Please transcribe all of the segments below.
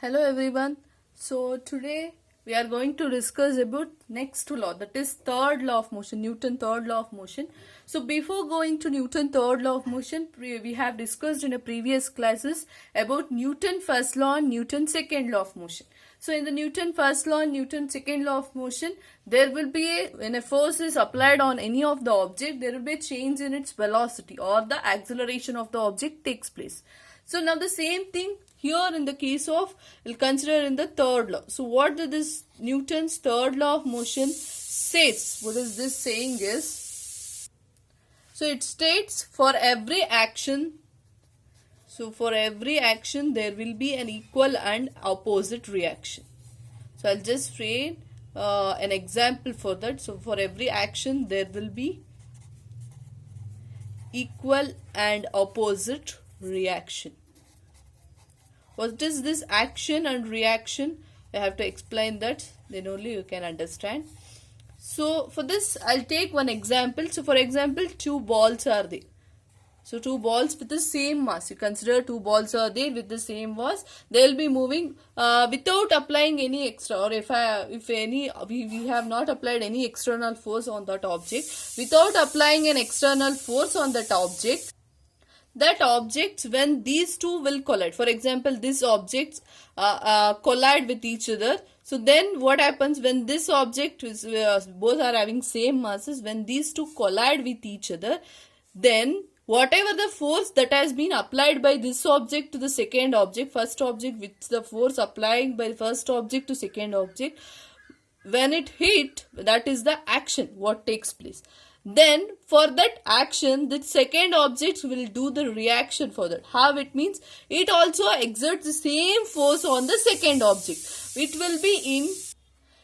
Hello everyone. So today we are going to discuss about next law, that is third law of motion, Newton third law of motion. So before going to Newton third law of motion, we have discussed in the previous classes about Newton first law and Newton second law of motion. So in the Newton first law and Newton second law of motion, there will be when a force is applied on any of the object, there will be a change in its velocity or the acceleration of the object takes place. So now the same thing here in the case of, we'll consider in the third law. So what this Newton's third law of motion says, what is this saying is, so it states for every action, there will be an equal and opposite reaction. So I'll just frame an example for that. So for every action there will be equal and opposite reaction. What is this action and reaction? I have to explain that, then only you can understand. So for this I'll take one example. So for example, two balls are there. So two balls with the same mass. You consider two balls are there with the same mass. They will be moving without applying any extra, or we have not applied any external force on that object. Without applying an external force on that object, when these two will collide, for example these objects collide with each other, so then what happens when this object is both are having same masses, when these two collide with each other, then whatever the force that has been applied by this object to the second object, first object with the force applying by first object to second object, when it hit, that is the action what takes place. Then for that action, the second object will do the reaction for that. How it means? It also exerts the same force on the second object. It will be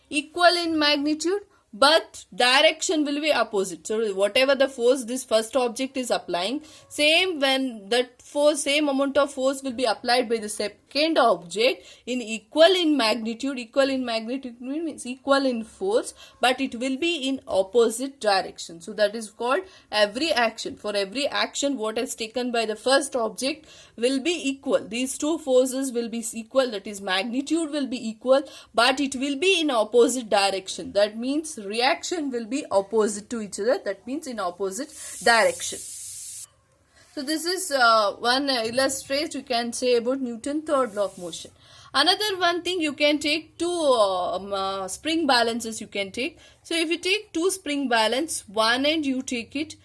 equal in magnitude, but direction will be opposite. So whatever the force this first object is applying, same amount of force will be applied by the second object in equal in magnitude. Equal in magnitude means equal in force, but it will be in opposite direction. So that is called every action. For every action, what is taken by the first object will be equal. These two forces will be equal, that is magnitude will be equal, but it will be in opposite direction. That means reaction will be opposite to each other, that means in opposite direction. So this is one illustrate you can say about Newton third law of motion. Another one thing, you can take two spring balances you can take. So if you take two spring balance, one end you take it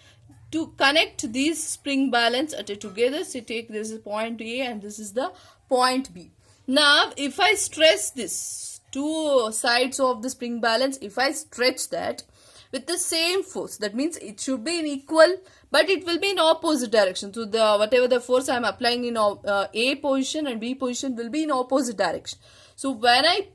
to connect these spring balance together. So take this is point A and this is the point B. Now if I stress this two sides of the spring balance, if I stretch that with the same force, that means it should be in equal, but it will be in opposite direction. So the whatever the force I am applying in A position and B position will be in opposite direction. So when I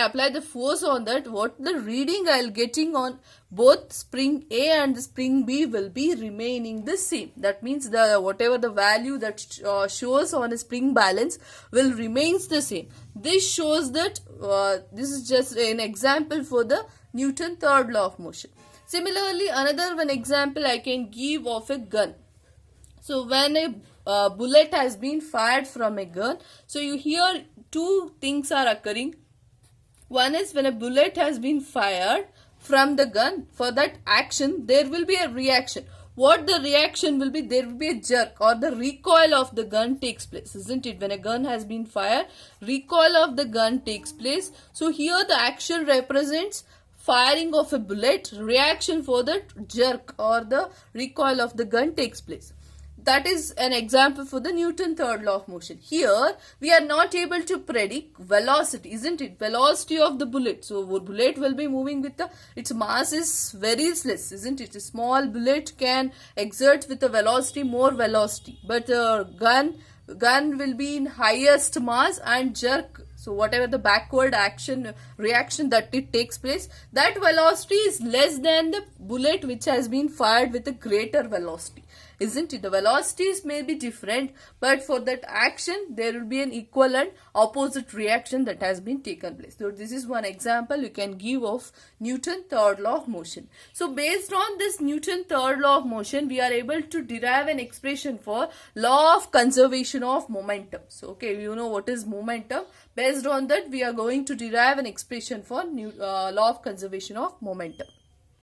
apply the force on that, what the reading I will getting on both spring A and the spring B will be remaining the same. That means the whatever the value that shows on a spring balance will remains the same. This shows that this is just an example for the Newton third law of motion. Similarly, another one example I can give of a gun. So when a bullet has been fired from a gun, so you hear two things are occurring. One is when a bullet has been fired from the gun, for that action there will be a reaction. What the reaction will be? There will be a jerk or the recoil of the gun takes place, isn't it? When a gun has been fired, recoil of the gun takes place. So here the action represents firing of a bullet, reaction for that jerk or the recoil of the gun takes place. That is an example for the Newton third law of motion. Here we are not able to predict velocity, isn't it? Velocity of the bullet. So bullet will be moving with its mass is very less, isn't it? A small bullet can exert with a velocity more velocity, but a gun will be in highest mass and jerk. So whatever the backward reaction that it takes place, that velocity is less than the bullet which has been fired with a greater velocity. isn't it? The velocities may be different, but for that action there will be an equal and opposite reaction that has been taken place. So this is one example you can give of Newton's third law of motion. So based on this Newton's third law of motion, we are able to derive an expression for law of conservation of momentum. So okay, you know what is momentum. Based on that, we are going to derive an expression for law of conservation of momentum.